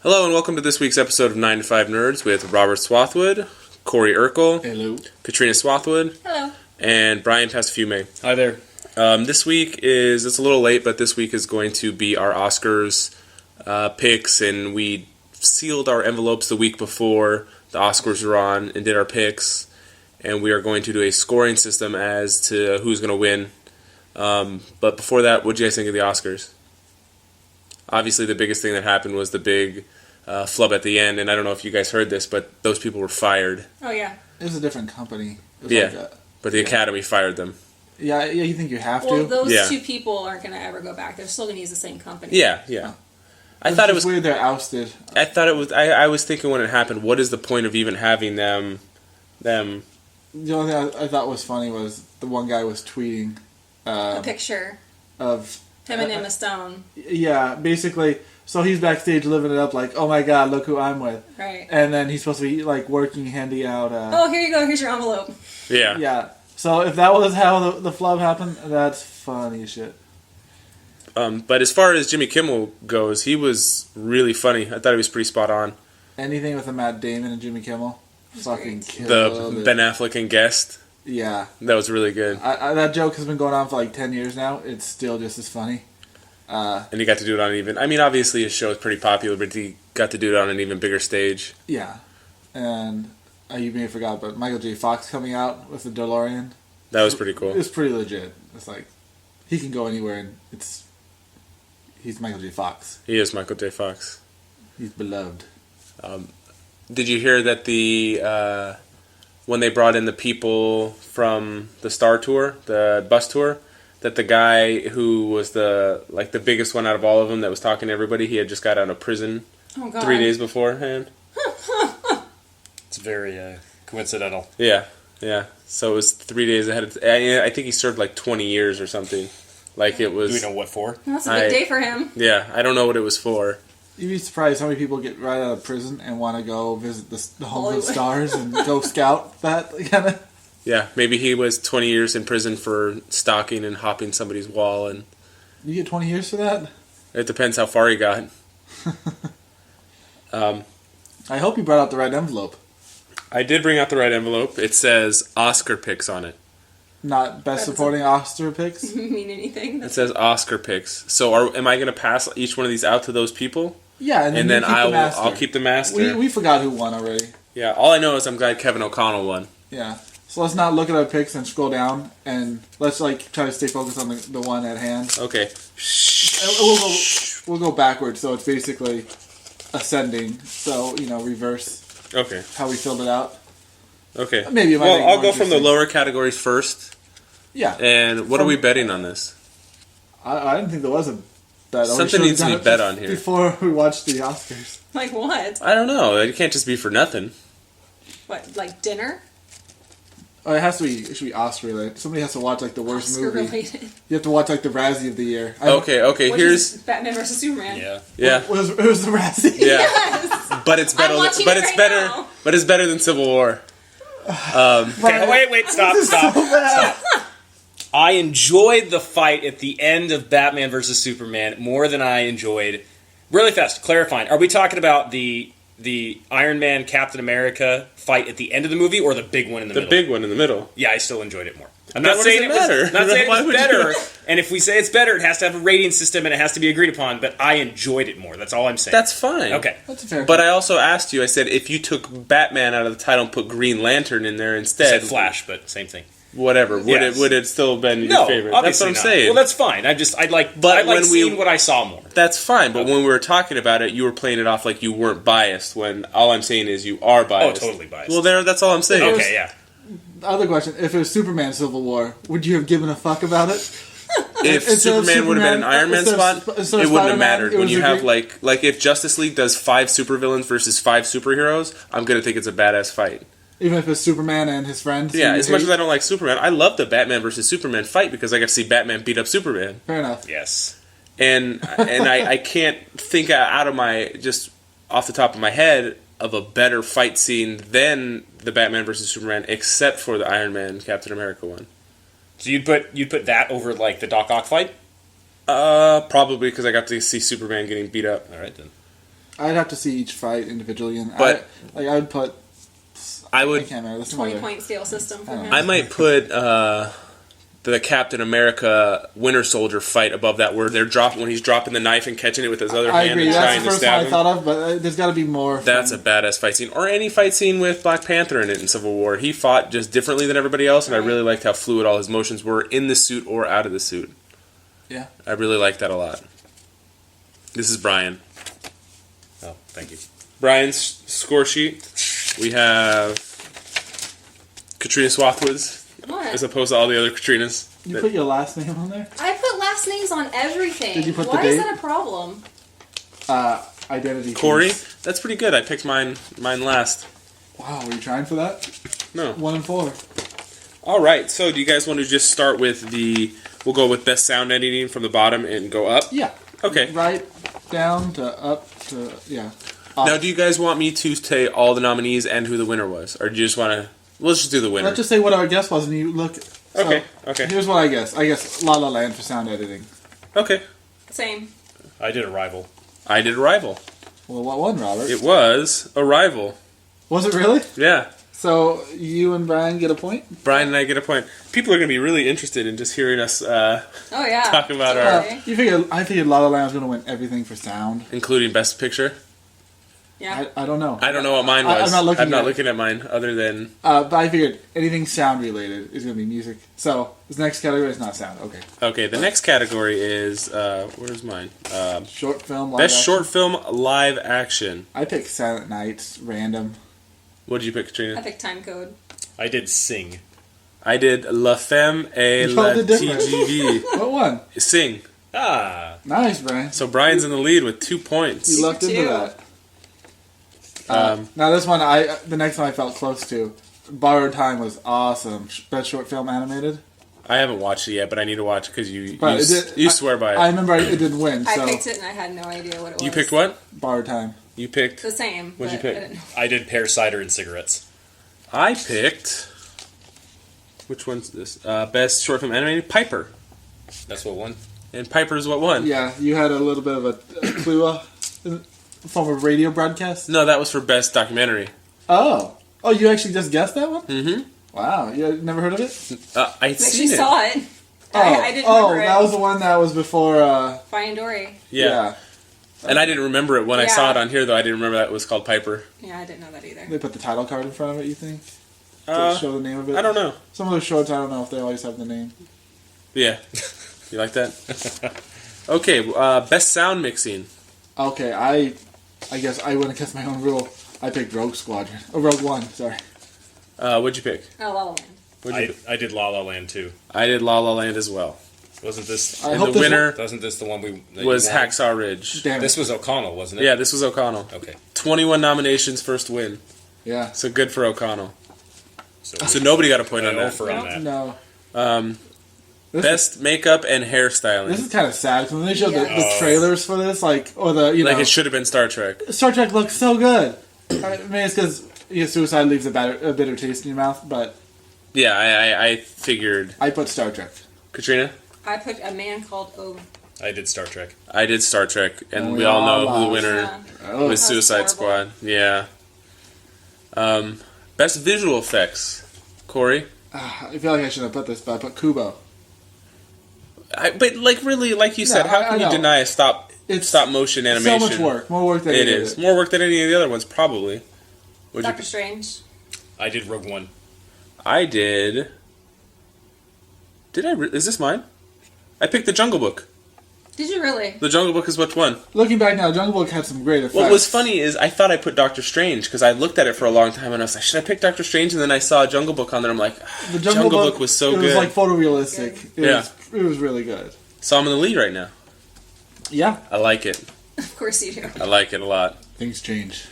Hello and welcome to this week's episode of 9 to 5 Nerds with Robert Swathwood, Corey Urkel, Hello. Katrina Swathwood, Hello. and Brian Pastafume. Hi there. This week it's a little late, but this week is going to be our Oscars picks, and we sealed our envelopes the week before the Oscars were on and did our picks, and we are going to do a scoring system as to who's going to win. But before that, what did you guys think of the Oscars? Obviously, the biggest thing that happened was the big flub at the end, and I don't know if you guys heard this, but those people were fired. Oh, yeah. It was a different company. It was Yeah, but the Academy fired them. Yeah, you think you have Well, to? those two people aren't going to ever go back. They're still going to use the same company. Yeah. I thought it was weird they're ousted. I thought it was. I was thinking when it happened, what is the point of even having them? The only thing I thought was funny was the one guy was tweeting A picture. of Him and Emma Stone. Yeah, basically. So he's backstage living it up, like, oh my god, look who I'm with. Right. And then he's supposed to be like working, handing out. Oh, here you go. Here's your envelope. Yeah. Yeah. So if that was how the flub happened, that's funny as shit. But as far as Jimmy Kimmel goes, he was really funny. I thought he was pretty spot on. Anything with a Matt Damon and Jimmy Kimmel, fucking great. killed The it. Ben Affleck and Guest, Yeah. that was really good. That joke has been going on for like 10 years now. It's still just as funny. And he got to do it on an even. I mean, obviously his show is pretty popular, but he got to do it on an even bigger stage. Yeah. And you may have forgot, but Michael J. Fox coming out with the DeLorean. That was pretty cool. It's pretty legit. It's like, he can go anywhere and he's Michael J. Fox. He is Michael J. Fox. He's beloved. Did you hear that when they brought in the people from the Star Tour, the bus tour, that the guy who was the biggest one out of all of them that was talking to everybody, he had just got out of prison Oh, God. 3 days beforehand? It's very coincidental. Yeah. So it was 3 days ahead of... I think he served like 20 years or something. Like it was... Do we know what for? That's a big day for him. Yeah, I don't know what it was for. You'd be surprised how many people get right out of prison and want to go visit the Home of Hollywood. the Stars and go scout that kind of... Yeah, maybe he was 20 years in prison for stalking and hopping somebody's wall, and You get 20 years for that? it depends how far he got. I hope you brought out the right envelope. I did bring out the right envelope. It says Oscar picks on it. Not best supporting Oscar picks. Mean anything? It says Oscar picks. So am I going to pass each one of these out to those people? Yeah, And you then keep the master. I'll keep the master. We forgot who won already. Yeah, all I know is I'm glad Kevin O'Connell won. Yeah. So let's not look at our picks and scroll down, and let's try to stay focused on the one at hand. Okay. We'll go backwards, so it's basically ascending. So reverse Okay. how we filled it out. Okay. Maybe it might Well, make I'll more go from the interesting. lower categories first. Yeah. And what are we betting on this? I didn't think there was a bet. Something needs to be bet on here. Before we watched the Oscars. Like what? I don't know. It can't just be for nothing. What, like dinner? Oh, it should be Oscar related. Somebody has to watch the worst Oscar movie. related. You have to watch the Razzie of the year. Okay. Which Here's is Batman vs Superman. Yeah. yeah. It was the Razzie. Yeah. Yes. But it's better. I'm watching But it it's right better. now. But it's better than Civil War. Okay, wait, stop. I enjoyed the fight at the end of Batman vs. Superman more than I enjoyed... Really fast, clarifying. Are we talking about the Iron Man, Captain America fight at the end of the movie or the big one in the The middle? big one in the middle. Yeah, I still enjoyed it more. I'm Then not what saying does it matter? Not saying Why it was would you- better. And if we say it's better, it has to have a rating system and it has to be agreed upon, but I enjoyed it more. That's all I'm saying. That's fine. Okay. That's a fair But I also asked you, I said, if you took Batman out of the title and put Green Lantern in there I instead, said Flash, but same thing. whatever, Yes. would it still been your No, favorite? That's obviously what I'm not. saying. Well, that's fine. I like when we- seeing what I saw more. That's fine, but when we were talking about it, you were playing it off like you weren't biased, when all I'm saying is you are biased. Oh, totally biased. Well, that's all I'm saying. Okay, yeah. Other question: if it was Superman Civil War, would you have given a fuck about it? If Instead of Superman would have been an Iron Man instead of- spot, instead it of wouldn't have Spider-Man, mattered. it When was you a have great- like if Justice League does 5 supervillains versus 5 superheroes, I'm gonna think it's a badass fight. Even if it's Superman and his friends. Yeah, who you as much hate? as I don't like Superman, I love the Batman versus Superman fight because I got to see Batman beat up Superman. Fair enough. Yes. And I can't think out of my, just off the top of my head, of a better fight scene than the Batman versus Superman, except for the Iron Man Captain America one. So you'd put that over like the Doc Ock fight? Probably because I got to see Superman getting beat up. All right then. I'd have to see each fight individually, and But- I would put. I I would. can't remember. That's 20-point steal system for him. I might put the Captain America Winter Soldier fight above that, where they're dropping when he's dropping the knife and catching it with his other I hand agree. and That's trying the to first one stab I him. thought of, but there's got to be more. That's a badass fight scene. Or any fight scene with Black Panther in it in Civil War. He fought just differently than everybody else, and I really liked how fluid all his motions were in the suit or out of the suit. Yeah. I really liked that a lot. This is Brian. Oh, thank you. Brian's score sheet. We have Katrina Swathwoods What? as opposed to all the other Katrinas. You put your last name on there? I put last names on everything. Did you put the Why is date? that a problem? Identity. Corey, keys. that's pretty good. I picked mine last. Wow, were you trying for that? No. 1 and 4. All right. So, do you guys want to just start with we'll go with best sound editing from the bottom and go up? Yeah. Okay. Right, down to up to yeah. Now, do you guys want me to say all the nominees and who the winner was, or do you just want to? Let's just do the winner. Let's just say what our guess was, and you look. So, Okay. Okay. Here's what I guess. I guess La La Land for sound editing. Okay. Same. I did Arrival. I did Arrival. Well, what one, Robert? It was Arrival. Was it really? Yeah. So you and Brian get a point. Brian and I get a point. People are going to be really interested in just hearing us, Oh yeah. Talk about our- Totally. You figured? I figured La La Land was going to win everything for sound. including Best Picture. Yeah. I don't know. I don't know what mine I'm was. not looking at it. looking at mine, other than But I figured anything sound related is going to be music. So this next category is not sound. Okay. okay. The next category is where's mine? Short film. Live Best action. short film live action. I picked Silent Nights. Random. What did you pick, I Katrina? picked time code. I did Sing. I did La Femme et You la called it different. TGV. What one? Sing. Ah, Nice, Brian. So Brian's in the lead with 2 points. You lucked into Two. that. Um, Now this one, the next one I felt close to. Borrowed Time was awesome. Best short film animated. I haven't watched it yet, but I need to watch it because you But it did- you swear by it. I remember it didn't win. I So picked it and I had no idea what it was. You picked what? Borrowed Time. You picked. The same. What'd you but pick? I didn't know. I did Pear Cider and Cigarettes. I picked. Which one's this? Best short film animated. Piper. That's what won. And Piper's what won. Yeah, you had a little bit of a clue from a radio broadcast. No, that was for best documentary. Oh, you actually just guessed that one? Mm-hmm. Wow, you had never heard of it? I'd I seen actually it. saw it. Oh, I didn't remember that it. was the one that was before. Finding Dory. Yeah. And I didn't remember it when I Yeah. saw it on here, though. I didn't remember that it was called Piper. Yeah, I didn't know that either. They put the title card in front of it. You think? To show the name of it. I don't know. Some of those shorts, I don't know if they always have the name. Yeah. You like that? Okay, best sound mixing. Okay, I guess I went against my own rule. I picked Rogue Squadron. Oh, Rogue One. Sorry. What'd you pick? Oh, La La Land. What'd you pick? I did La La Land too. I did La La Land as well. Wasn't this? I And hope the this winner Wasn't this the one that was you won? Hacksaw Ridge. Damn it. This was O'Connell, wasn't it? Yeah, this was O'Connell. Okay. 21 nominations, first win. Yeah. So good for O'Connell. So, So nobody got a point on that. for on that. No. Um, This best makeup and This hairstyling. is kind of sad because when they showed the Yes. trailers for this, like, or the Like it should have been Star Trek. Star Trek looks so good. I mean, it's because Suicide leaves a bitter taste in your mouth, but Yeah, I figured. I put Star Trek. Katrina? I put A Man Called Ove. I did Star Trek. I did Star Trek, and And we all know who the lost. winner Yeah. Oh, was That was Suicide horrible. Squad. Yeah. Best visual effects. Corey? I feel like I shouldn't have put this, but I put Kubo. But like really, like you said, No, how I can you know. deny a stop It's motion animation? So much work, more work than It they did is more work than any of the other ones, probably. What'd Doctor you? Strange. I did Rogue One. I did. Did I? Is this mine? I picked the Jungle Book. Did you really? The Jungle Book is what won. Looking back now, Jungle Book had some great effects. What was funny is I thought I put Doctor Strange because I looked at it for a long time and I was like, should I pick Doctor Strange? And then I saw Jungle Book on there. I'm like, The Jungle Book was so it good. was like photorealistic. Yeah. It was really good. So I'm in the lead right now. Yeah. I like it. Of course you do. I like it a lot. Things change.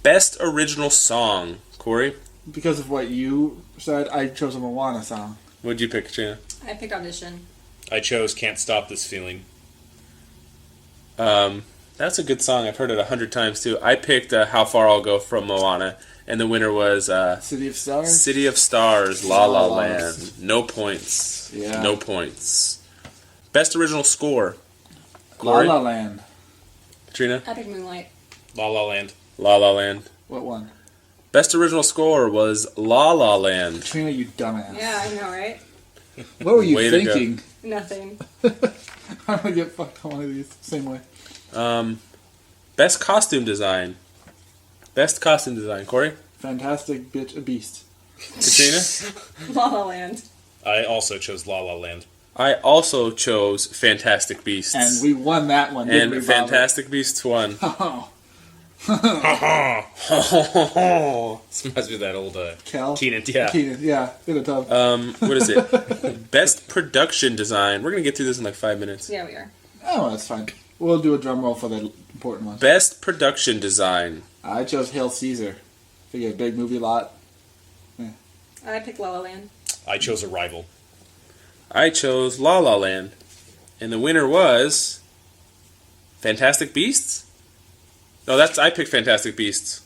Best original song, Corey. Because of what you said, I chose a Moana song. What'd you pick, Katrina? I picked Audition. I chose Can't Stop This Feeling. That's a good song. I've heard it 100 times too. I picked How Far I'll Go from Moana, and the winner was City of Stars? City of Stars, La La La La. Land. No points. Yeah. No points. Best original score. La Corey? La Land. Katrina? I picked Moonlight. La La Land. La La Land. What one? Best original score was La La Land. Katrina, you dumbass. Yeah, I know, right? What were you Way to go. thinking? Nothing. I'm gonna get fucked on one of these. Same way. Best costume design. Best costume design. Corey? Fantastic Beast. Katrina? La La Land. I also chose La La Land. I also chose Fantastic Beasts. And we won that one, didn't we, And Robert? Fantastic Beasts won. Oh, This reminds me of that old Kel? Keenan. Yeah. Keenan, yeah, in a tub. What is it? Best production design. We're going to get through this in like 5 minutes. Yeah, we are. Oh, that's fine. We'll do a drum roll for the important ones. Best production design. I chose Hail Caesar. Figure a big movie lot. I picked La La Land. I chose Arrival. I chose La La Land. And the winner was Fantastic Beasts? No, I picked Fantastic Beasts.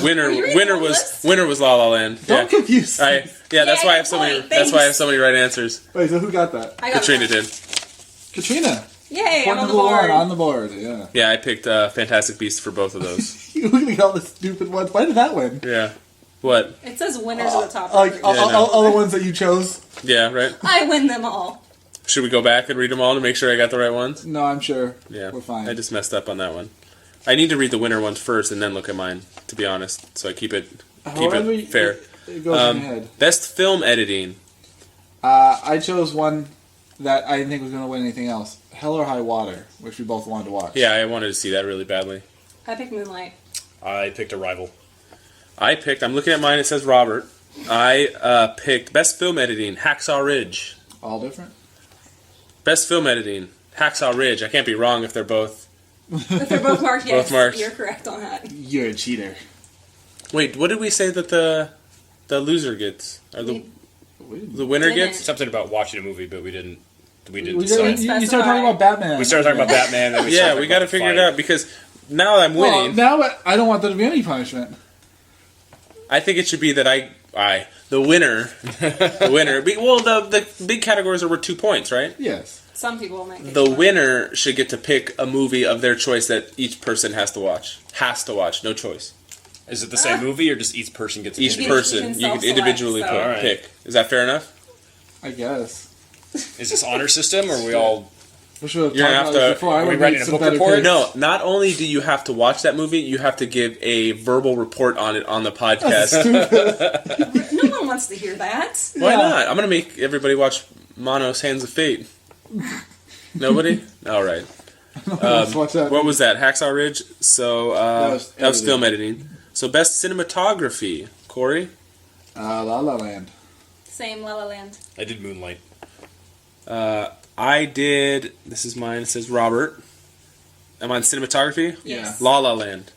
Winner Are you reading the list? was La La Land. Don't confuse me. That's Yeah, why I have so many point. that's why I have Thanks. so many right answers. Wait, so who got that? I got Katrina one. did. Katrina. Yay, I'm Point on the number one board. on the board, yeah. Yeah, I picked Fantastic Beasts for both of those. You look at all the stupid ones. Why did that win? Yeah. What? It says winners at the top. Like, of the all, page. Yeah, no. all the ones that you chose? Yeah, right? I win them all. Should we go back and read them all to make sure I got the right ones? No, I'm sure. Yeah. We're fine. I just messed up on that one. I need to read the winner ones first and then look at mine, to be honest, so I keep it However fair. It goes in your head. Best film editing. I chose one that I didn't think was going to win anything else. Hell or High Water, which we both wanted to watch. Yeah, I wanted to see that really badly. I picked Moonlight. I picked Arrival. I'm looking at mine, it says Robert. I picked Best Film Editing, Hacksaw Ridge. All different? Best Film Editing, Hacksaw Ridge. I can't be wrong if they're both. If they're both marked, yes, Both marked. you're correct on that. You're a cheater. Wait, what did we say that the loser gets? Or the winner Didn't. gets? Something about watching a movie, but we didn't You decide. started talking about Batman. We started talking about Batman. Then we Yeah, started we talking got to about figure it the out because now I'm Well, winning. now I don't want there to be any punishment. I think it should be that the winner, the big categories are worth 2 points, right? Yes. Some people might get The one. winner should get to pick a movie of their choice that each person has to watch. Has to watch, no choice. Fight. Is it the same movie or just each person gets Each can- person, you can you can self-select, individually so- Alright. pick. Is that fair enough? I guess. Is this honor system or are we all? We should have You're gonna talked have about to- this before. I are we would writing make a some book better report? picks. No, not only do you have to watch that movie, you have to give a verbal report on it on the podcast. No one wants to hear that. Why Yeah. not? I'm going to make everybody watch Mono's Hands of Fate. Nobody? All right. Let's watch that. What was that? Hacksaw Ridge? So, That was that was editing. film editing. So, best cinematography. Corey? La La Land. Same La La Land. I did Moonlight. I did, this is mine, it says Robert. I'm on cinematography? Yes. La La Land.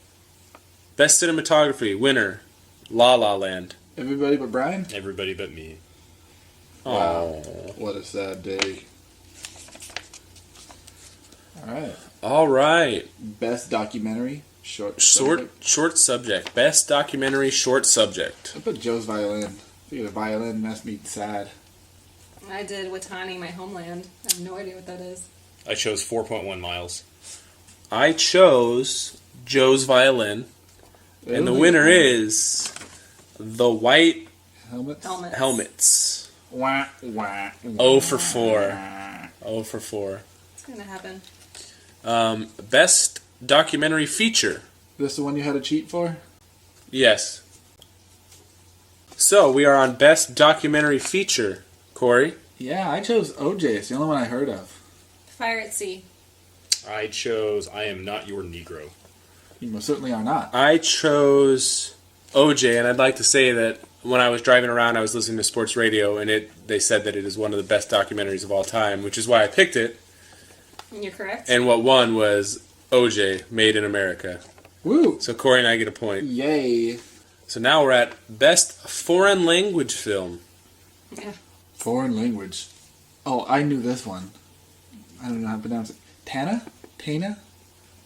Best cinematography, winner, La La Land. Everybody but Brian? Everybody but me. Wow. Oh. What a sad day. Alright. All right. Best documentary. Short Short subject. Best documentary short subject. I put Joe's violin. I figured a violin must be sad. I did Watani, My Homeland. I have no idea what that is. I chose 4.1 miles. I chose Joe's violin, and the winner is the White Helmet. Helmets. Wah, wah, wah. 0 for 4. 0 for 4. It's gonna happen. Best documentary feature. This the one you had to cheat for? Yes. So we are on best documentary feature. Corey. Yeah, I chose OJ. It's the only one I heard of. Fire at Sea. I chose I Am Not Your Negro. You most certainly are not. I chose OJ, and I'd like to say that when I was driving around, I was listening to sports radio, and they said that it is one of the best documentaries of all time, which is why I picked it. And you're correct. And what won was OJ, Made in America. Woo! So Corey and I get a point. Yay. So now we're at best foreign language film. Yeah. Foreign language. Oh, I knew this one. I don't know how to pronounce it. Tana? Tana?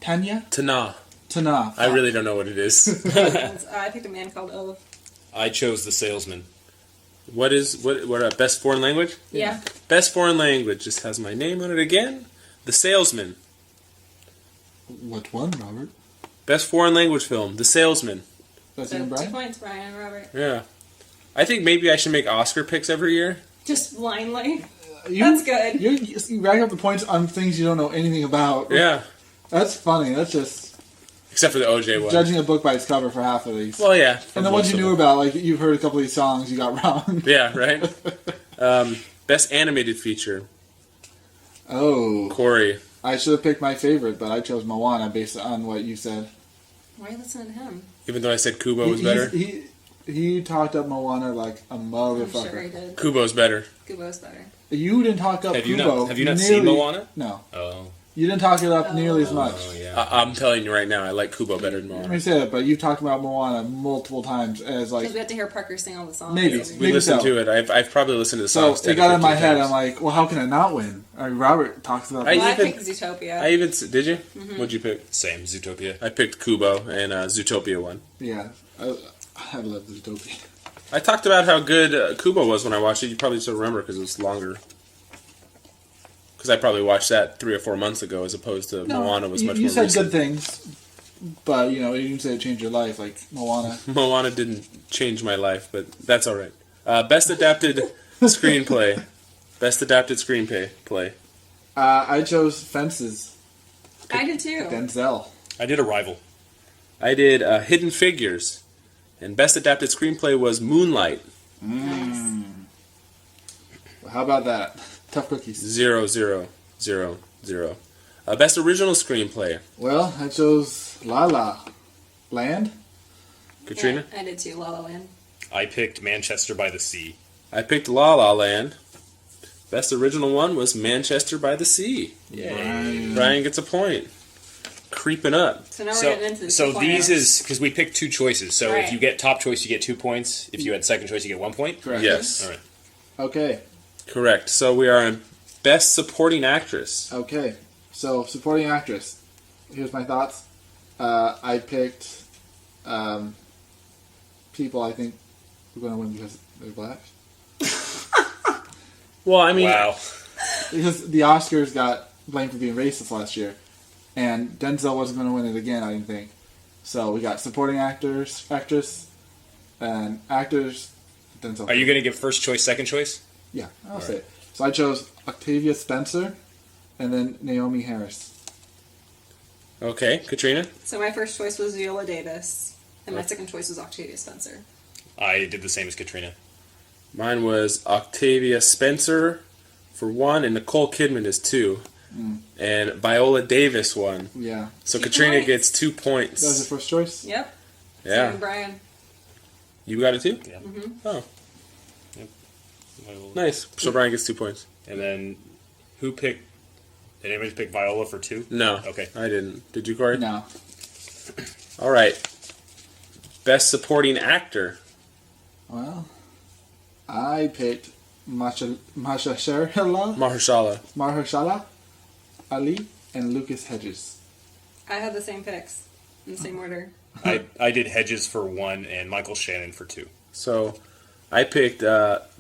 Tanya? Tana. Tana. I really don't know what it is. I picked A Man Called Ove. I chose The Salesman. what best foreign language? Yeah. Best foreign language just has my name on it again. The Salesman. Which one, Robert? Best foreign language film, The Salesman. That's So you, 2 Brian? points, Brian and Robert. Yeah. I think maybe I should make Oscar picks every year. Just blindly. You, That's good. You rack up the points on things you don't know anything about. Yeah. That's funny. That's just Except for the OJ one. judging a book by its cover for half of these. Well, yeah. And the ones you knew about, like you've heard a couple of these songs you got wrong. Yeah, right? Best animated feature, Oh. Corey. I should have picked my favorite, but I chose Moana based on what you said. Why are you listening to him? Even though I said Kubo was better. He talked up Moana like a I'm motherfucker. sure he did. Kubo's better. Kubo's better. You didn't talk up Have you Kubo. not? Have you not nearly, seen Moana? No. Oh. You didn't talk it up Oh. nearly as much. Oh yeah. I'm telling you right now, I like Kubo better than Let Moana. me say that, but you've talked about Moana multiple times as like. Because we have to hear Parker sing all the songs. Maybe. We listened so. to it. I've probably listened to the So songs. it got 10 in my 15 head. times. I'm like, well, how can it not win? I mean, Robert talks about. I Well, I even- picked Zootopia. I even did you? What'd you pick? Same. Zootopia. I picked Kubo and Zootopia one. Yeah, I love Zootopia. I talked about how good Kubo was when I watched it. You probably just don't remember because it was longer. Because I probably watched that 3 or 4 months ago, as opposed to Moana was much you more said recent. good things, but you didn't say it changed your life like Moana. Moana didn't change my life, but that's all right. Best adapted screenplay. Best adapted screenplay. I chose Fences. I did too. Denzel. I did Arrival. I did Hidden Figures, and best adapted screenplay was Moonlight. Nice. Well, how about that? Tough cookies. 0, 0, 0, 0. Best original screenplay. Well, I chose La La Land. Katrina. Yeah, I did too. La La Land. I picked Manchester by the Sea. I picked La La Land. Best original one was Manchester by the Sea. Yay. Brian gets a point. Creeping up. So now we're So, getting into the so 2.0. these is because we picked 2 choices. So Right. if you get top choice, you get 2 points. If you had second choice, you get 1 point. Correct. Yes. All right. Okay. Correct. So we are on Best Supporting Actress. Okay. So supporting actress. Here's my thoughts. I picked people I think are going to win because they're black. Well, I mean, Wow. Because the Oscars got blamed for being racist last year, and Denzel wasn't going to win it again. I didn't think. So we got supporting actors, actress, and actors. Denzel. Are you going to give first choice, second choice? Yeah, I'll All say right. it. So I chose Octavia Spencer, and then Naomi Harris. okay, Katrina. So my first choice was Viola Davis, and my second choice was Octavia Spencer. I did the same as Katrina. Mine was Octavia Spencer for 1, and Nicole Kidman is 2. And Viola Davis won. Yeah, So 2 Katrina points. gets 2 that was points. your first choice. Yep. Yeah. So Brian. You got it too? Yeah. Oh, Viola. nice. So Brian gets 2 points. And then who picked? Did anybody pick Viola for 2? No. Okay. I didn't. Did you, Corey? No, All right. Best Supporting Actor. well, I picked Mahershala Mahershala. Ali and Lucas Hedges. I had the same picks in the same order. I did Hedges for 1 and Michael Shannon for 2. So I picked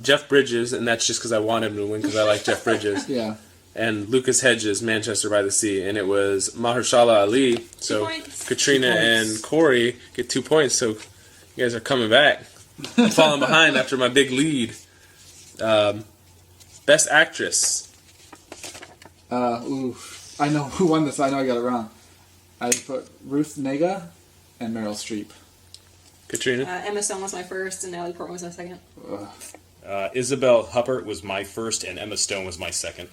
Jeff Bridges, and that's just because I want him to win because I like Jeff Bridges. Yeah, And Lucas Hedges, Manchester by the Sea. And it was Mahershala Ali. So 2 points. Katrina 2 points. and Corey get 2 points. So you guys are coming back. I'm falling behind after my big lead. Best Actress. I know who won this. I know I got it wrong. I put Ruth Negga and Meryl Streep. Katrina. Emma Stone was my first, and Natalie Portman was my second. Isabel Huppert was my first, and Emma Stone was my second.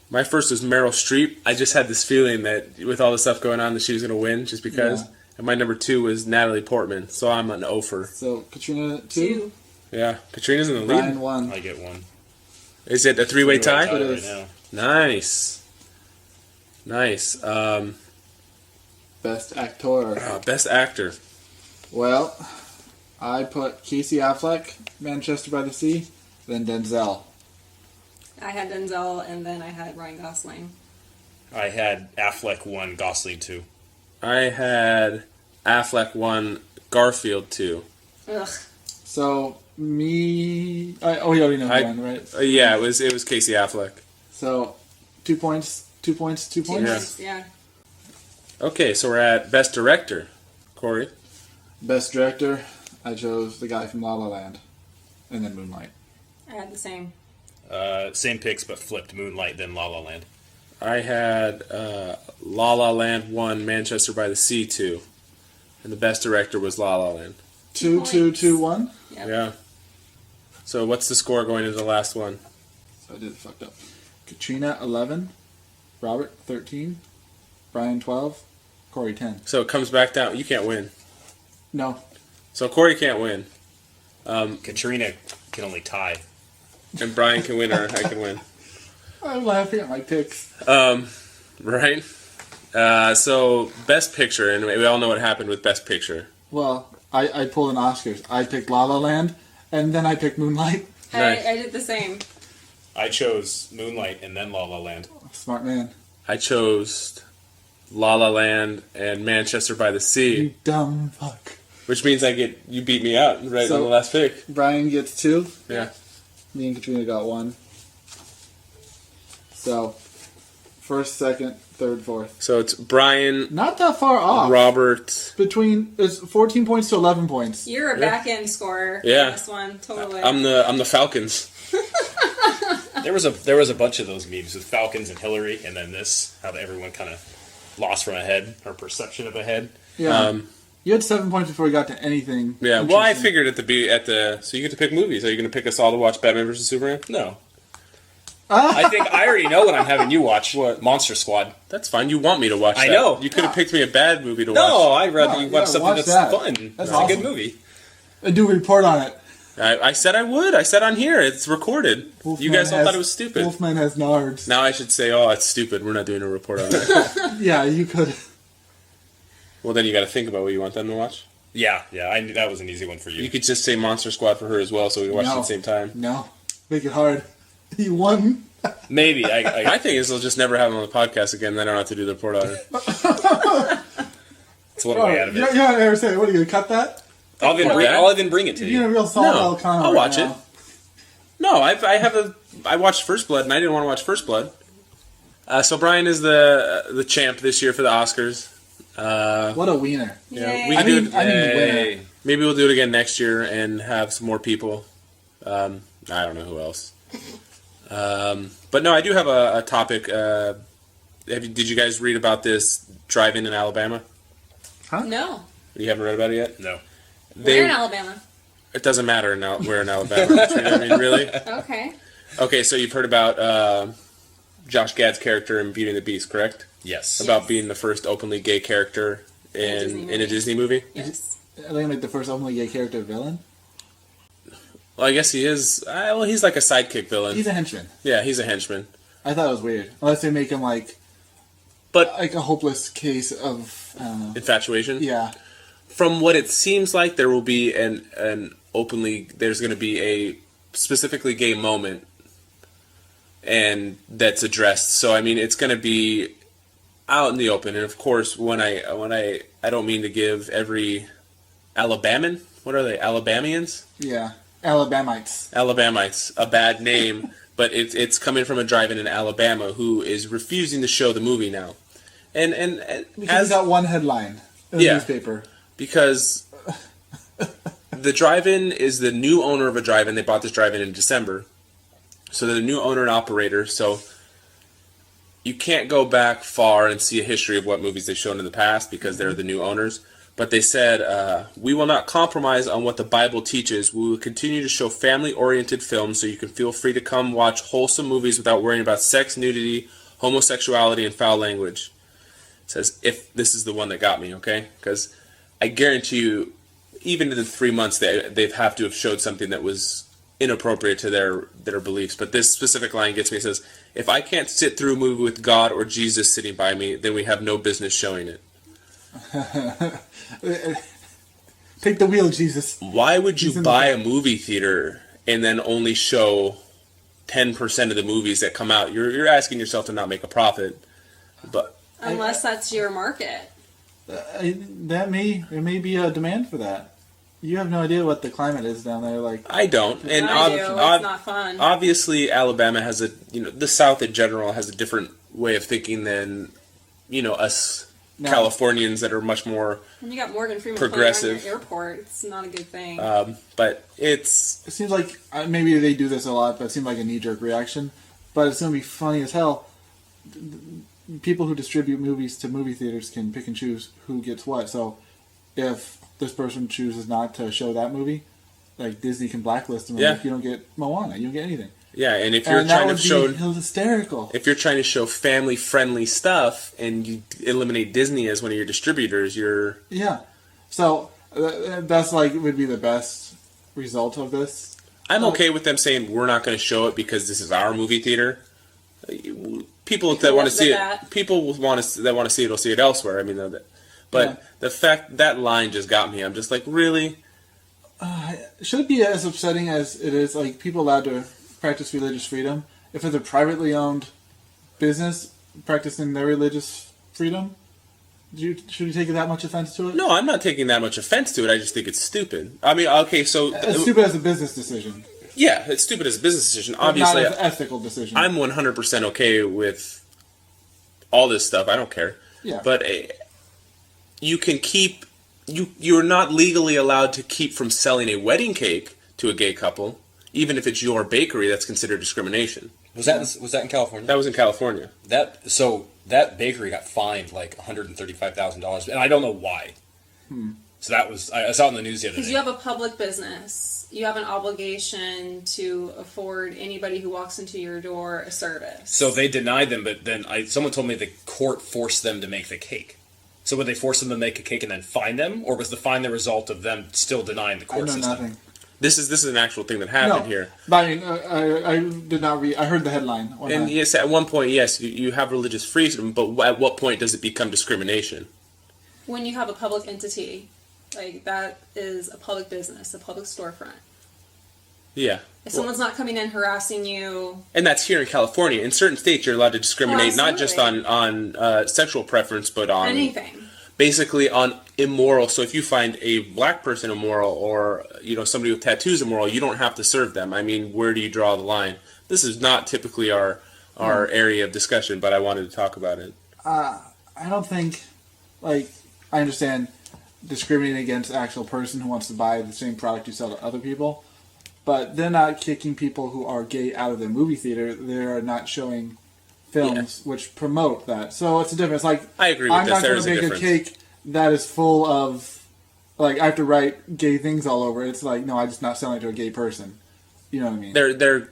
My first was Meryl Streep. I just had this feeling that with all the stuff going on that she was going to win just because. Yeah. And my number 2 was Natalie Portman. So I'm an O-fer. So Katrina 2, Yeah. Katrina's in the lead. Brian 1. I get 1. Is it a 3-way tie? It right is. now. Nice. Nice. Best actor. Best Actor. Well, I put Casey Affleck, Manchester by the Sea, then Denzel. I had Denzel, and then I had Ryan Gosling. I had Affleck 1, Gosling 2. I had Affleck 1, Garfield 2. Ugh. So me, we already know who won, right? Yeah, it was Casey Affleck. So 2 points, 2 points, 2 2 points. Yeah. points, yeah. Okay, so we're at Best Director. Corey? Best director, I chose the guy from La La Land, and then Moonlight. I had the same. Same picks, but flipped Moonlight, then La La Land. I had La La Land 1, Manchester by the Sea 2. And the best director was La La Land. 2, 2, 2, 1. Yep. Yeah. So what's the score going into the last one? So I did it fucked up. Katrina 11, Robert 13, Brian 12, Corey 10. So it comes back down. You can't win. No. So Corey can't win. Katrina can only tie. And Brian can win or I can win. I'm laughing at my picks. Right? So Best Picture, and we all know what happened with Best Picture. Well, I pulled an Oscars. I picked La La Land, and then I picked Moonlight. Nice. I did the same. I chose Moonlight and then La La Land. Smart man. I chose La La Land and Manchester by the Sea, You dumb fuck. which means you beat me out right So- on the last pick. Brian gets 2. Yeah. Me and Katrina got 1. So, first, second, third, fourth. So it's Brian, Not that far off. Robert. It's 14 points to 11 points. You're a back end scorer. Yeah. On this one, totally. I'm the Falcons. There was a bunch of those memes with Falcons and Hillary, and then this, how everyone kind of lost from a head, or perception of a head. Yeah. You had 7 points before you got to anything. Yeah. Well, I interesting. figured so you get to pick movies. Are you going to pick us all to watch Batman vs Superman? No. I think I already know what I'm having you watch. What? Monster Squad. That's fine. You want me to watch that. I know. You could have picked me a bad movie to No, watch. I'd rather No, you watch yeah, something watch that's that. fun. That's It's a awesome. good movie. And do a report on it. I said I would. I said on here. It's recorded. You guys all thought it was stupid. Wolfman has nards. Now I should say, oh, it's stupid. We're not doing a report on it. Yeah, you could. Well, then you got to think about what you want them to watch. Yeah, I knew that was an easy one for you. You could just say Monster Squad for her as well, so we watch it at No. the same time. No. Make it hard. You won. Maybe. My thing is they'll just never have them on the podcast again. Then I don't have to do the report on it. It's one way out of You're it. not ever say, what are you going to cut that? I'll even bring it to You're you. a real solid No, Elcano I'll right watch now. it. No, I watched First Blood, and I didn't want to watch First Blood. So Brian is the champ this year for the Oscars. What a wiener. Yeah, Yay. we I can do mean, it. I mean winner. Hey. Maybe we'll do it again next year and have some more people. I don't know who else. But no, I do have a topic. Did you guys read about this drive-in in Alabama? No. You haven't read about it yet? No. We're in Alabama. It doesn't matter where in Alabama. I mean, really? Okay. Okay, so you've heard about Josh Gad's character in Beauty and the Beast, correct? Yes. About being the first openly gay character in a Disney movie? Yes. I think like the first openly gay character villain. Well, I guess he is. Well, he's like a sidekick villain. He's a henchman. Yeah, he's a henchman. I thought it was weird. Unless they make him like a hopeless case of Infatuation? yeah. From what it seems like, there will be there's going to be a specifically gay moment, and that's addressed. So I mean, it's going to be out in the open. And of course, when I don't mean to give every Alabaman, what are they, Alabamians? Yeah. Alabamites. Alabamites, a bad name, but it's coming from a drive-in in Alabama who is refusing to show the movie now, and Because he got one headline in the Yeah. newspaper. because the drive-in is the new owner of a drive-in. They bought this drive-in in December, so they're the new owner and operator. So you can't go back far and see a history of what movies they've shown in the past because they're the new owners. But they said, we will not compromise on what the Bible teaches. We will continue to show family-oriented films so you can feel free to come watch wholesome movies without worrying about sex, nudity, homosexuality, and foul language. It says, if this is the one that got me, okay? Because I guarantee you, even in the 3 months, they have to have showed something that was inappropriate to their beliefs. But this specific line gets me. It says, if I can't sit through a movie with God or Jesus sitting by me, then we have no business showing it. Take the wheel, Jesus. Why would you He's in buy the- a movie theater and then only show 10% of the movies that come out? You're asking yourself to not make a profit. But Unless that's your market. There may be a demand for that. You have no idea what the climate is down there. Like, I don't. And I do. It's not fun. obviously Alabama has the South in general has a different way of thinking than, us Californians that are much more When you got Morgan Freeman progressive. playing on your airport, it's not a good thing. but it's It seems like maybe they do this a lot, but it seems like a knee-jerk reaction. But it's going to be funny as hell. People who distribute movies to movie theaters can pick and choose who gets what. So if this person chooses not to show that movie, like Disney can blacklist them. Yeah. Like, you don't get Moana. You don't get anything. yeah, and if you're And that trying to would show be hysterical. if you're trying to show family-friendly stuff and you eliminate Disney as one of your distributors, you're Yeah. So that's like would be the best result of this. I'm okay with them saying we're not going to show it because this is our movie theater. People that want to see it, people that want to see it will see it elsewhere. I mean, but the fact that line just got me. I'm just like, really? Should it be as upsetting as it is? Like people allowed to practice religious freedom if it's a privately owned business practicing their religious freedom. Should you take that much offense to it? No, I'm not taking that much offense to it. I just think it's stupid. I mean, okay, so It's stupid as a business decision. yeah, it's stupid as a business decision. But Obviously, not as an ethical decision. I'm 100% okay with all this stuff. I don't care. Yeah. But you can keep you're not legally allowed to keep from selling a wedding cake to a gay couple, even if it's your bakery. That's considered discrimination. Was that in California? That was in California. That bakery got fined like $135,000, and I don't know why. So that was I saw it in the news the other day. Because you have a public business, you have an obligation to afford anybody who walks into your door a service. So they denied them, but then someone told me the court forced them to make the cake. So would they force them to make a cake and then fine them, or was the fine the result of them still denying the I court know system? nothing. This is an actual thing that happened here. But I mean, I did not read. I heard the headline. One And time. yes, at one point, yes, you have religious freedom, but at what point does it become discrimination? When you have a public entity, like that is a public business, a public storefront. Yeah. If someone's not coming in harassing you, And that's here in California. In certain states, you're allowed to discriminate not just absolutely. on sexual preference, but on anything. basically on immoral. So if you find a black person immoral, or somebody with tattoos immoral, you don't have to serve them. I mean, where do you draw the line? This is not typically our area of discussion, but I wanted to talk about it. I don't think, like, I understand discriminating against the actual person who wants to buy the same product you sell to other people, but they're not kicking people who are gay out of their movie theater. They're not showing films which promote that. So it's a difference. Like, I agree with I'm this. not There going is to a make a difference. cake that is full of, like, I have to write gay things all over it. It's like, no, I'm just not selling it to a gay person. You know what I mean? They're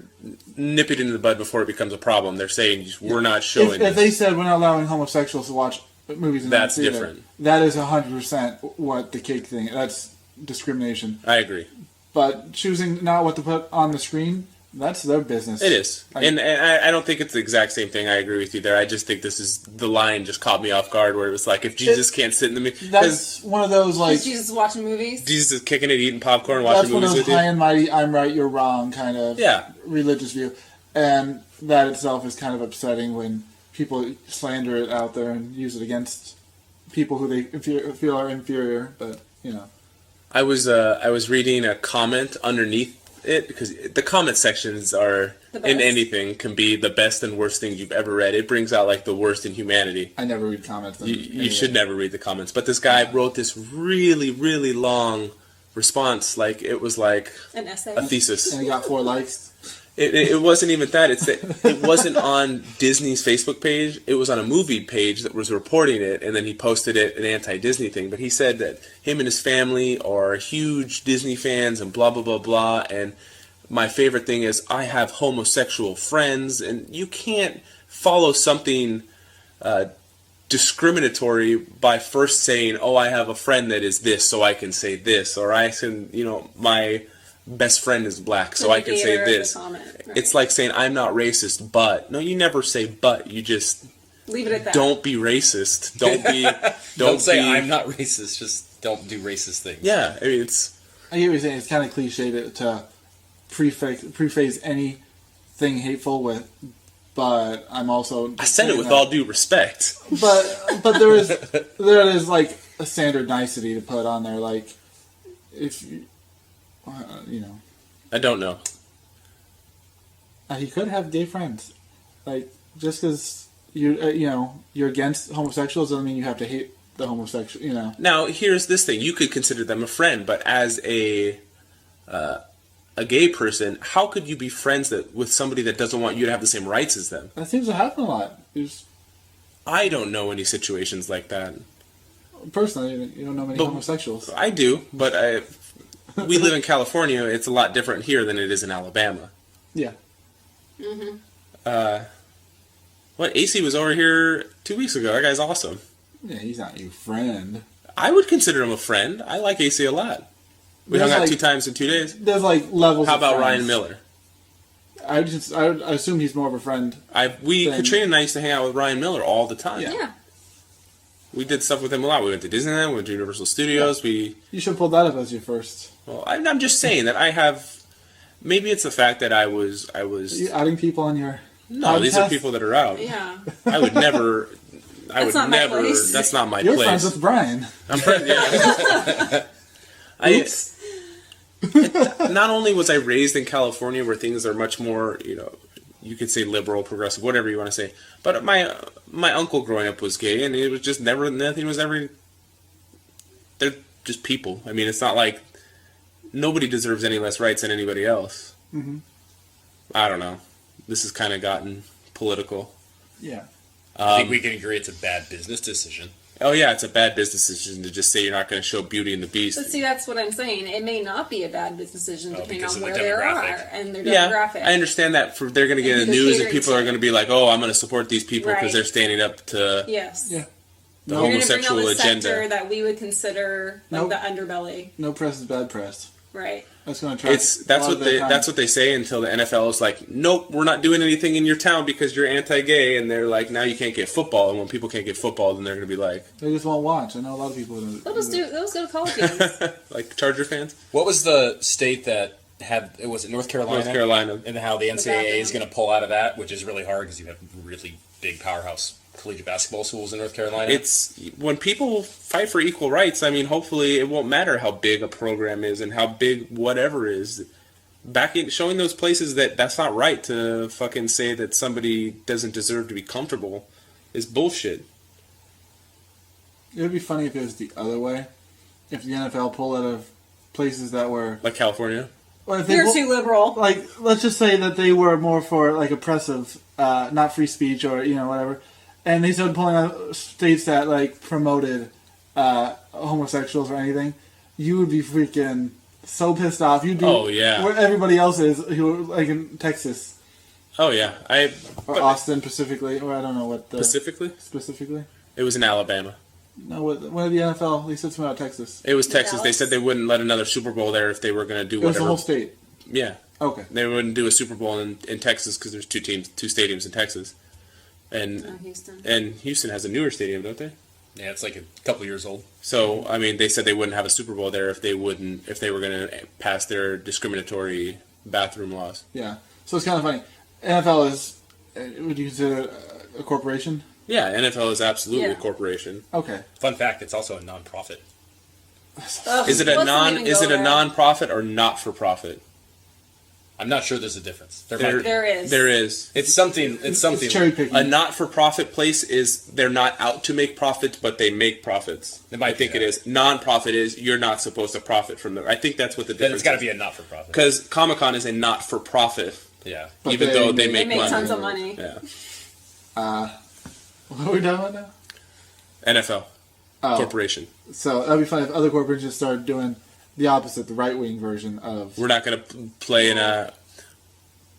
nipping it in the bud before it becomes a problem. They're saying we're not showing. If they said we're not allowing homosexuals to watch movies in That's the theater, different. that is 100% what the cake thing. That's discrimination. I agree. But choosing not what to put on the screen, that's their business. It is, and I don't think it's the exact same thing. I agree with you there. I just think this is the line just caught me off guard, where it was like, if Jesus can't sit in the because That's one of those, like, Is Jesus watching movies? Jesus is kicking it, eating popcorn, that's watching one of movies those with high you. and mighty, I'm right, you're wrong kind of religious view. And that itself is kind of upsetting when people slander it out there and use it against people who they feel are inferior. But, I was reading a comment underneath it, because the comment sections are in anything can be the best and worst things you've ever read. It brings out like the worst in humanity. I never read comments. You should never read the comments. But this guy wrote this really, really long response, like it was like An essay? a thesis. And he got 4 likes. It wasn't even that. It's that it wasn't on Disney's Facebook page. It was on a movie page that was reporting it, and then he posted it, an anti-Disney thing. But he said that him and his family are huge Disney fans and blah, blah, blah, blah. And my favorite thing is I have homosexual friends, and you can't follow something discriminatory by first saying, oh, I have a friend that is this, so I can say this. Or I can, my best friend is black, so I can say this. Right. It's like saying I'm not racist, but no, you never say but. You just leave it at that. don't be racist. Don't be. Don't say I'm not racist. Just don't do racist things. Yeah, I mean it's. I hear what you're saying. It's kind of cliche to preface anything hateful with, but I'm also. I said it with all due respect. But there is like a standard nicety to put on there, like if I don't know. he could have gay friends, like just because you're against homosexuals doesn't mean you have to hate the homosexual, you know. Now, here's this thing. You could consider them a friend, but as a gay person, how could you be friends with somebody that doesn't want you to have the same rights as them? That seems to happen a lot. I don't know any situations like that. Personally, you don't know many homosexuals. I do, but we live in California. It's a lot different here than it is in Alabama. Yeah. What? AC was over here 2 weeks ago. That guy's awesome. Yeah, he's not your friend. I would consider him a friend. I like AC a lot. We hung out 2 times in 2 days. There's like levels. How about of Ryan Miller? I assume he's more of a friend. Katrina and I used to hang out with Ryan Miller all the time. Yeah. We did stuff with him a lot. We went to Disneyland. We went to Universal Studios. You should pull that up as your first. Well, I'm just saying that I have. Maybe it's the fact that I was. Are you adding people on your? No, podcast? these are people that are out. Yeah. I would never. That's not my place. That's not my You're place. friends with Brian. I'm friends. Yeah. Oops. Not only was I raised in California, where things are much more, you could say liberal, progressive, whatever you want to say. But my uncle growing up was gay, and it was just nothing was ever. They're just people. I mean, it's not like nobody deserves any less rights than anybody else. Mm-hmm. I don't know. This has kind of gotten political. Yeah. I think we can agree it's a bad business decision. Oh yeah, it's a bad business decision to just say you're not going to show Beauty and the Beast. But see, that's what I'm saying. It may not be a bad business decision depending on where they are and their Yeah, demographic. I understand that. They're going to get in the news and people are going to be like, "Oh, I'm going to support these people because they're standing up to yes, yeah, the You're homosexual bring on the agenda." sector that we would consider like Nope. the underbelly, no press is bad press. right? That's going to try. That's what they say until the NFL is like, "Nope, we're not doing anything in your town because you're anti-gay," and they're like, "Now you can't get football." And when people can't get football, then they're going to be like, They just won't watch. I know a lot of people. They'll go to college games. like Charger fans. What was the state that had it? Was it North Carolina? North Carolina. And how the NCAA is going to pull out of that, which is really hard because you have really big powerhouse collegiate basketball schools in North Carolina. It's when people fight for equal rights. I mean, hopefully, it won't matter how big a program is and how big whatever is. Showing those places that's not right to fucking say that somebody doesn't deserve to be comfortable is bullshit. It would be funny if it was the other way. If the NFL pulled out of places that were Like California. or if They're too liberal. Like, let's just say that they were more for like oppressive, not free speech or whatever, and they started pulling out states that like promoted homosexuals or anything. You would be freaking so pissed off. You'd be where everybody else is, who like in Texas. Oh yeah, or Austin specifically, or I don't know what the specifically. It was in Alabama. No, when the NFL they said something about Texas. It was Texas. Dallas? They said they wouldn't let another Super Bowl there if they were going to do It was whatever. the whole state. Yeah. Okay. They wouldn't do a Super Bowl in Texas because there's two stadiums in Texas, and Houston. And Houston has a newer stadium, don't they? Yeah, it's like a couple years old. So I mean, they said they wouldn't have a Super Bowl there if they were going to pass their discriminatory bathroom laws. Yeah. So it's kind of funny. NFL is, would you consider it a corporation? Yeah, NFL is absolutely a corporation. Okay. Fun fact: it's also a non-profit. Is it a non-profit or not for profit? I'm not sure there's a difference. There is. There is. It's something. It's something. It's cherry picking. A not-for-profit place is they're not out to make profits, but they make profits. I think it is. Non-profit is you're not supposed to profit from them. I think that's what the difference is. Then it's got to be a not-for-profit. Because Comic-Con is a not-for-profit. Yeah. But even though they make money. Tons of money. Yeah. What are we talking about now? NFL. Corporation. So that'd be fun if other corporations started doing the opposite, the right-wing version of... We're not going to play in a...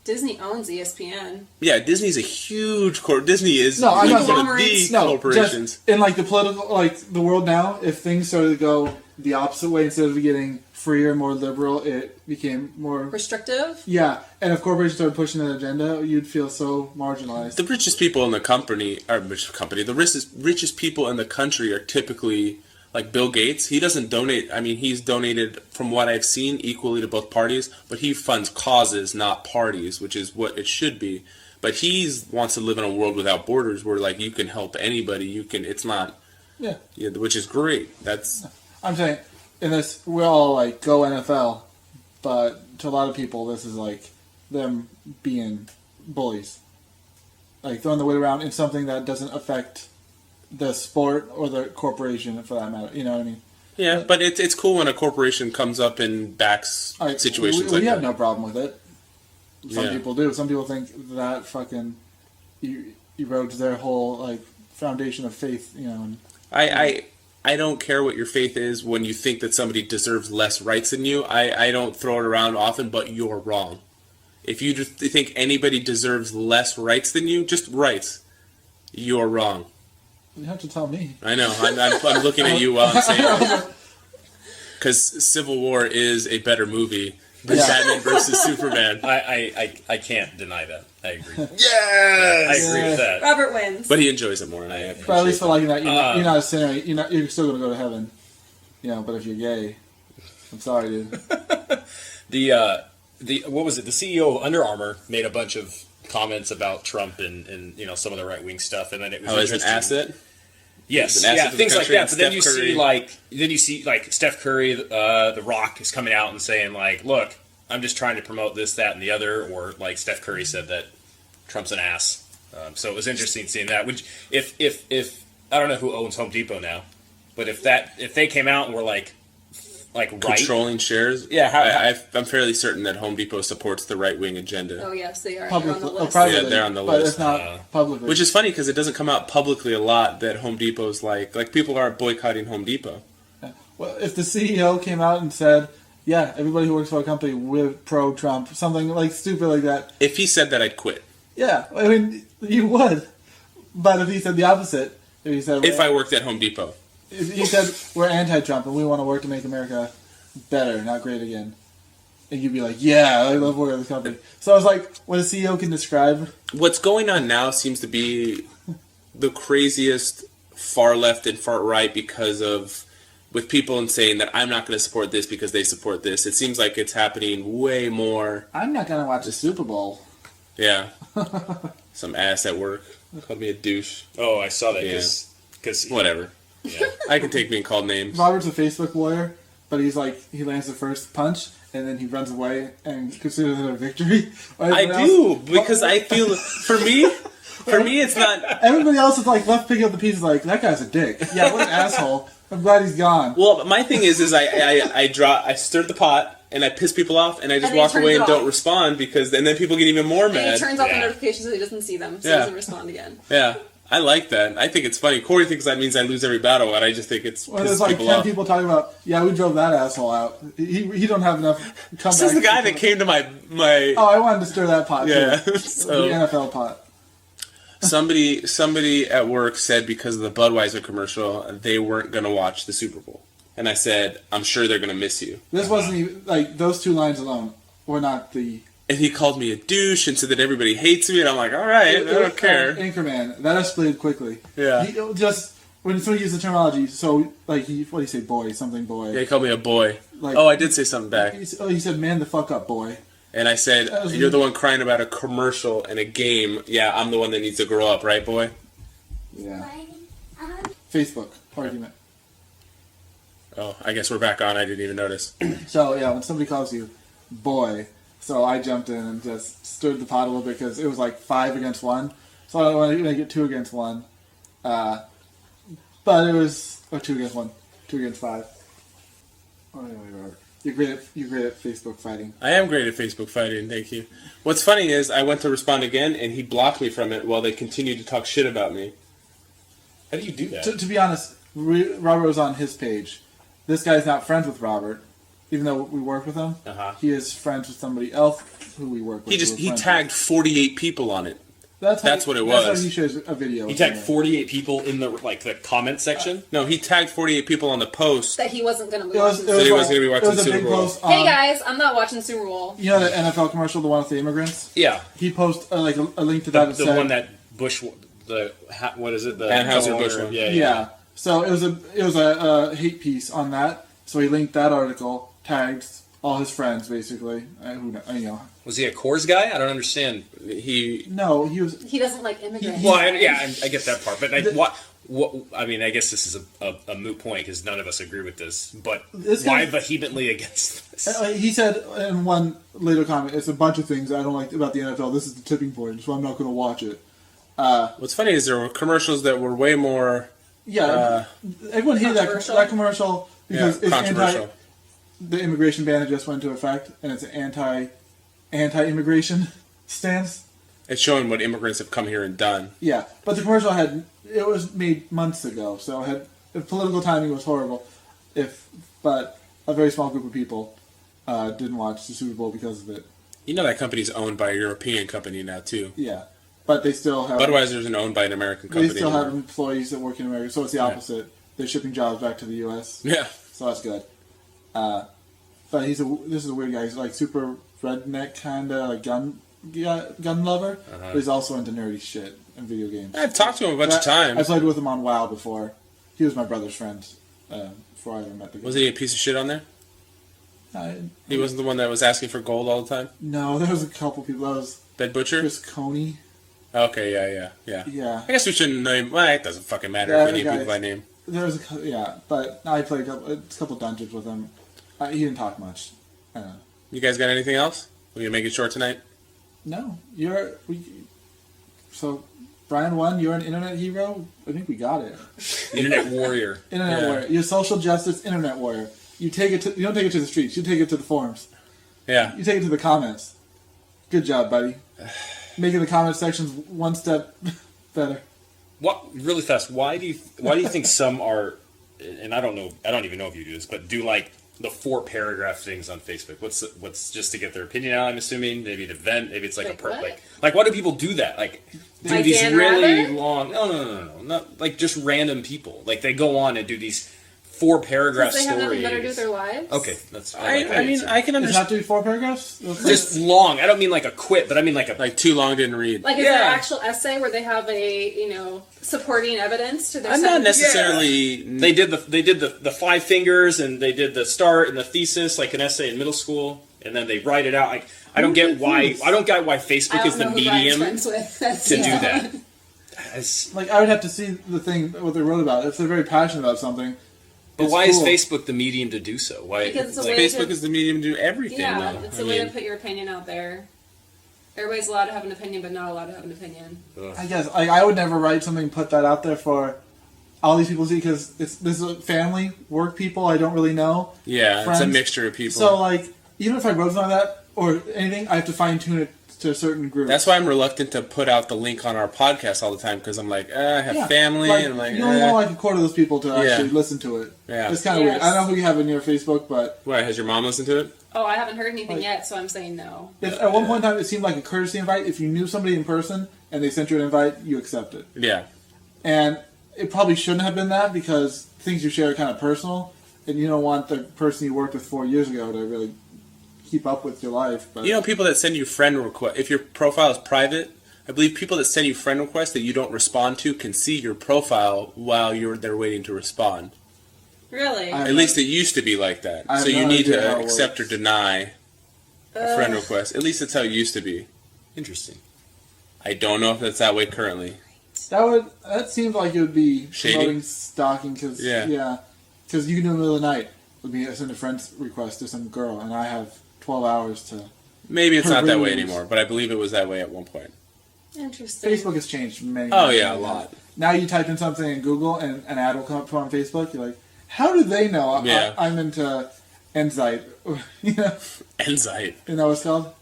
Disney owns ESPN. Yeah, Disney's a huge Disney is I'm not one of the corporations. Just in like the political, like the world now, if things started to go the opposite way, instead of getting freer, more liberal, it became more... Restrictive? Yeah, and if corporations started pushing that agenda, you'd feel so marginalized. The richest people in the the richest people in the country are typically like Bill Gates. He doesn't donate. I mean, he's donated, from what I've seen, equally to both parties, but he funds causes, not parties, which is what it should be. But he wants to live in a world without borders, where like you can help anybody. You can. It's not. Yeah, which is great. That's. I'm saying, in this, we're all like, go NFL, but to a lot of people, this is like them being bullies. Like throwing the weight around in something that doesn't affect the sport or the corporation, for that matter. You know what I mean? Yeah, but it's cool when a corporation comes up and backs situations like we that. have no problem with it. Some Yeah. people do. Some people think that fucking erodes their whole like foundation of faith. You know. And, I don't care what your faith is when you think that somebody deserves less rights than you. I don't throw it around often, but you're wrong. If you just think anybody deserves less rights than you, just rights, you're wrong. you have to tell me. I know. I'm looking at you while I'm saying it. Because Civil War is a better movie than Batman versus Superman. I can't deny that. I agree. Yes! I agree with that. Robert wins. But he enjoys it more, and I appreciate But at least for that. liking that, you're not a sinner. You're still gonna go to heaven. You know, but if you're gay, I'm sorry, dude. The what was it? The CEO of Under Armour made a bunch of comments about Trump and some of the right wing stuff, and then it was Oh, as an interesting. asset? Yes, An asset yeah, to the things like country, that. and But then Steph you see Steph Curry, The Rock is coming out and saying like, "Look, I'm just trying to promote this, that, and the other." Or like Steph Curry said that Trump's an ass. So it was interesting seeing that. Which if I don't know who owns Home Depot now, but if they came out and were like right, Controlling shares? Yeah, I'm fairly certain that Home Depot supports the right-wing agenda. Oh yes, they are. Publicly, They're on the list. privately, Yeah, they're on the but list. it's not publicly. Which is funny because it doesn't come out publicly a lot that Home Depot's like people aren't boycotting Home Depot. Well, if the CEO came out and said, "Yeah, everybody who works for a company with pro-Trump," something like stupid like that, If he said that, I'd quit. yeah, I mean, you would. But if he said the opposite, if he said, If I worked at Home Depot. if he said we're anti-Trump and we want to work to make America better, not great again, and you'd be like, "Yeah, I love working at this company." So I was like, when a CEO can describe, What's going on now seems to be the craziest far left and far right because of with people and saying that I'm not going to support this because they support this. It seems like it's happening way more. I'm not gonna watch the Super Bowl. Yeah. Some ass at work called me a douche. Oh, I saw that Yeah. because Whatever. yeah. I can take being called names. Robert's a Facebook warrior, but he's like, he lands the first punch and then he runs away and considers it a victory. I do because I feel for me it's not. Everybody else is like left picking up the pieces, like that guy's a dick. Yeah, what an asshole. I'm glad he's gone. Well, my thing is I stir the pot and I piss people off and I just And then he walk away turns and it don't off. respond because and then people get even more And he mad. turns off the Yeah. notifications so he doesn't see them, so Yeah. he doesn't respond again. Yeah, I like that. I think it's funny. Corey thinks that means I lose every battle, and I just think it's Well, there's pisses like people 10 off. people talking about, yeah, we drove that asshole out. He don't have enough comeback. This is the guy that came to my Oh, I wanted to stir that pot Yeah, too. so- The NFL pot. somebody at work said because of the Budweiser commercial they weren't going to watch the Super Bowl, and I said I'm sure they're going to miss you. This wasn't even, like, those two lines alone were not the... And he called me a douche and said that everybody hates me, and I'm like, all right, I don't care. Anchorman. That escalated quickly. Yeah. He just, when somebody used the terminology, so, like, what do you say, boy, something boy. Yeah, he called me a boy. Like- Oh, I did say something back. He said, man the fuck up, boy. And I said, That was you're the one crying about a commercial and a game. Yeah, I'm the one that needs to grow up, right, boy? Yeah. Facebook argument. Oh, I guess we're back on. I didn't even notice. So, yeah, when somebody calls you boy, so I jumped in and just stirred the pot a little bit because it was like 5 against 1. So I don't want to make it 2 against 1. But it was, or 2 against 1. 2 against 5. Oh, anyway, Robert. You're great at Facebook fighting. I am great at Facebook fighting, thank you. What's funny is I went to respond again, and he blocked me from it while they continued to talk shit about me. How do you do that? To be honest, Robert was on his page. This guy's not friends with Robert, even though we work with him. Uh-huh. He is friends with somebody else who we work with. He tagged 48 people on it. That's what it That's was. how he shares a video. He with tagged somebody. 48 people in the comment section. No, he tagged 48 people on the post. That he wasn't going to be It was, watching it the was, he Super wasn't gonna be watching it was the a Super big Bowl. post Bowl. Hey guys, I'm not watching Super Bowl. You know the NFL commercial, the one with the immigrants? Yeah, He posted like a link to that. the that said, one that Bush, what is it? The Anheuser-Busch owner- one. Yeah. So it was a hate piece on that. So he linked that article, tagged all his friends basically. Was he a Coors guy? I don't understand. No, he was. He doesn't like immigrants. Well, I get that part, but I mean, I guess this is a moot point because none of us agree with this. But This why guy- vehemently against this? He said in one later comment, "It's a bunch of things I don't like about the NFL. This is the tipping point, so I'm not going to watch it." What's funny is there were commercials that were way more Yeah, everyone hated that commercial because it's controversial. The immigration ban that just went into effect, and it's an anti-immigration stance. It's showing what immigrants have come here and done. Yeah, but the commercial it was made months ago, so the political timing was horrible. But a very small group of people didn't watch the Super Bowl because of it. You know that company's owned by a European company now too. Yeah, but they still have Budweiser isn't owned by an American company. They still anymore. have employees that work in America, so it's the opposite. They're shipping jobs back to the U.S. Yeah, so that's good. But this is a weird guy. He's like super redneck kind of like gun lover, but he's also into nerdy shit and video games. I've talked to him a bunch of times. I played with him on WoW before. He was my brother's friend before I ever met the guy. Wasn't he a piece of shit on there? He wasn't the one that was asking for gold all the time? No, there was a couple people. That was Bed Butcher? Chris Coney. Okay, yeah. Yeah. I guess we shouldn't name... Well, it doesn't fucking matter Yeah, if we name people by name. There was but I played a couple dungeons with him. He didn't talk much. You guys got anything else? We gonna make it short tonight? No, so Brian won. You're an internet hero. I think we got it. Internet warrior. Internet warrior. You're a social justice internet warrior. You don't take it to the streets. You take it to the forums. Yeah. You take it to the comments. Good job, buddy. Making the comment sections one step better. What really fast? Why do you think some are? And I don't even know if you do this, but do like the 4-paragraph things on Facebook. What's just to get their opinion out? I'm assuming maybe to vent. Maybe it's like like why do people do that? Like do Like these Dan really Rather? long? No, not like just random people. Like they go on and do these 4-paragraph They have stories. nothing better to do with their lives. Okay, that's. I mean, I can Does it understand. have to be 4 paragraphs? just long. I don't mean like a quit, but I mean like a Like, too long didn't read. Like, is there an actual essay where they have supporting evidence to their I'm not sentence? necessarily... They did the 5 fingers, and they did the start and the thesis, like an essay in middle school, and then they write it out. Like I don't get why Facebook is the medium to to do that. As- Like, I would have to see the thing, what they wrote about. If they're very passionate about something. But it's why is cool. Facebook the medium to do so? Why? Because it's a like, way Facebook is the medium to do everything, Yeah, though. it's a way to put your opinion out there. Everybody's allowed to have an opinion, but not allowed to have an opinion. I guess I would never write something and put that out there for all these people to see because this is a family, work people I don't really know. Yeah, friends. it's a mixture of people. So, like, even if I wrote something like that or anything, I have to fine-tune it to a certain group. That's why I'm reluctant to put out the link on our podcast all the time, because I'm like, I have family, like, and I'm like, you only want like a quarter of those people to actually listen to it. Yeah. It's kind of weird. I don't know who you have in your Facebook, but Why, has your mom listened to it? Oh, I haven't heard anything Like- yet, so I'm saying no. at one point in time it seemed like a courtesy invite. If you knew somebody in person and they sent you an invite, you accept it. Yeah. And it probably shouldn't have been that because things you share are kind of personal, and you don't want the person you worked with 4 years ago to really keep up with your life. But You know, people that send you friend requests, if your profile is private, I believe people that send you friend requests that you don't respond to can see your profile while they're waiting to respond. Really? I- At least it used to be like that. I have So you no need idea how to it accept or works. deny a friend request. At least that's how it used to be. Interesting. I don't know if that's that way currently. that seems like it would be Shady? promoting stalking because Yeah. because you can do it in the middle of the night. Would be send a friend request to some girl, and I have 12 hours to. Maybe it's not that way Reviews. anymore, but I believe it was that way at one point. Interesting. Facebook has changed many. Oh, many yeah, a times. lot. Now you type in something in Google and an ad will come up on Facebook. You're like, how do they know Yeah. I'm into Enzyte? you Enzyte. know what it's called?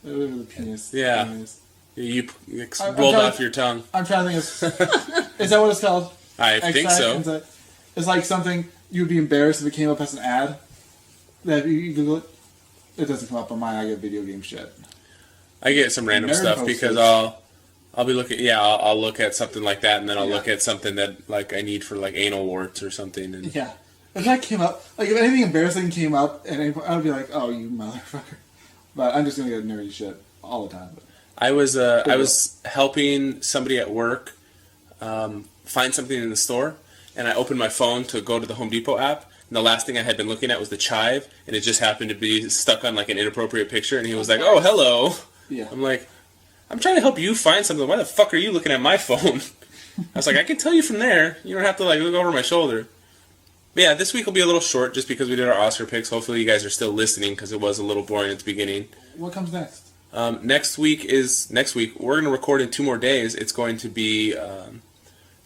The penis. Yeah. Penis. You I'm rolled trying- off your tongue. I'm trying to think of. Is that what it's called? I think Enzyte? so. Enzyte? It's like something you'd be embarrassed if it came up as an ad. That you Google it. It doesn't come up on mine. I get video game shit. I get some random Nerd stuff posters. because I'll be looking. Yeah, I'll look at something like that, and then I'll Yeah. look at something that like I need for like anal warts or something. And Yeah. If that came up, like if anything embarrassing came up, at any point, I would be like, "Oh, you motherfucker!" But I'm just gonna get nerdy shit all the time. I was helping somebody at work find something in the store, and I opened my phone to go to the Home Depot app. And the last thing I had been looking at was the chive, and it just happened to be stuck on like an inappropriate picture. And he was like, "Oh, hello." Yeah. I'm like, "I'm trying to help you find something. Why the fuck are you looking at my phone?" I was like, "I can tell you from there. You don't have to like look over my shoulder." But yeah, this week will be a little short just because we did our Oscar picks. Hopefully, you guys are still listening because it was a little boring at the beginning. What comes next? Next Next week. We're going to record in 2 more days. It's going to be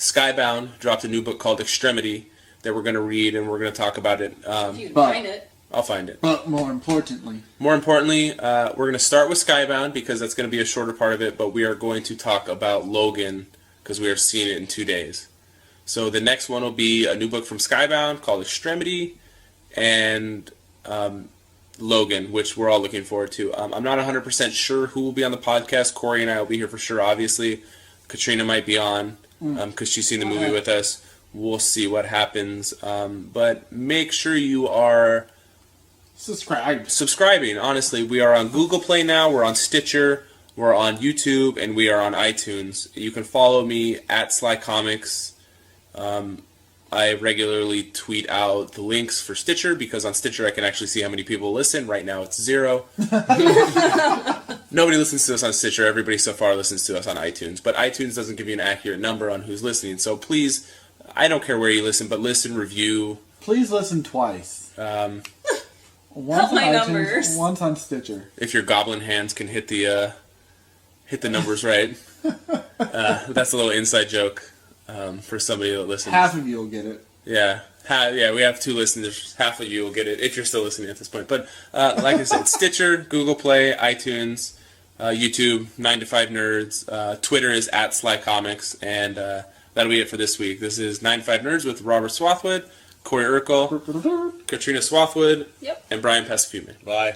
Skybound dropped a new book called Extremity that we're going to read, and we're going to talk about it. If you can but- find it. I'll find it. But more importantly, we're going to start with Skybound because that's going to be a shorter part of it, but we are going to talk about Logan because we are seeing it in 2 days. So the next one will be a new book from Skybound called Extremity and Logan, which we're all looking forward to. I'm not 100% sure who will be on the podcast. Corey and I will be here for sure, obviously. Katrina might be on because she's seen the movie with us. We'll see what happens. But make sure you are... subscribing. Honestly, we are on Google Play now. We're on Stitcher. We're on YouTube, and we are on iTunes. You can follow me at Sly Comics. I regularly tweet out the links for Stitcher because on Stitcher I can actually see how many people listen. Right now it's 0. Nobody listens to us on Stitcher. Everybody so far listens to us on iTunes. But iTunes doesn't give you an accurate number on who's listening. So please, I don't care where you listen, but listen, review. please listen twice. Once Help my on numbers. Once on Stitcher. If your goblin hands can hit the numbers right. That's a little inside joke for somebody that listens. Half of you will get it. Yeah. We have 2 listeners. Half of you will get it if you're still listening at this point. But like I said, Stitcher, Google Play, iTunes, YouTube, 9 to 5 Nerds. Twitter is at Sly Comics. And that'll be it for this week. This is 9 to 5 Nerds with Robert Swathwood, Corey Urkel, Katrina Swathwood, Yep. and Brian Pasafume. Bye.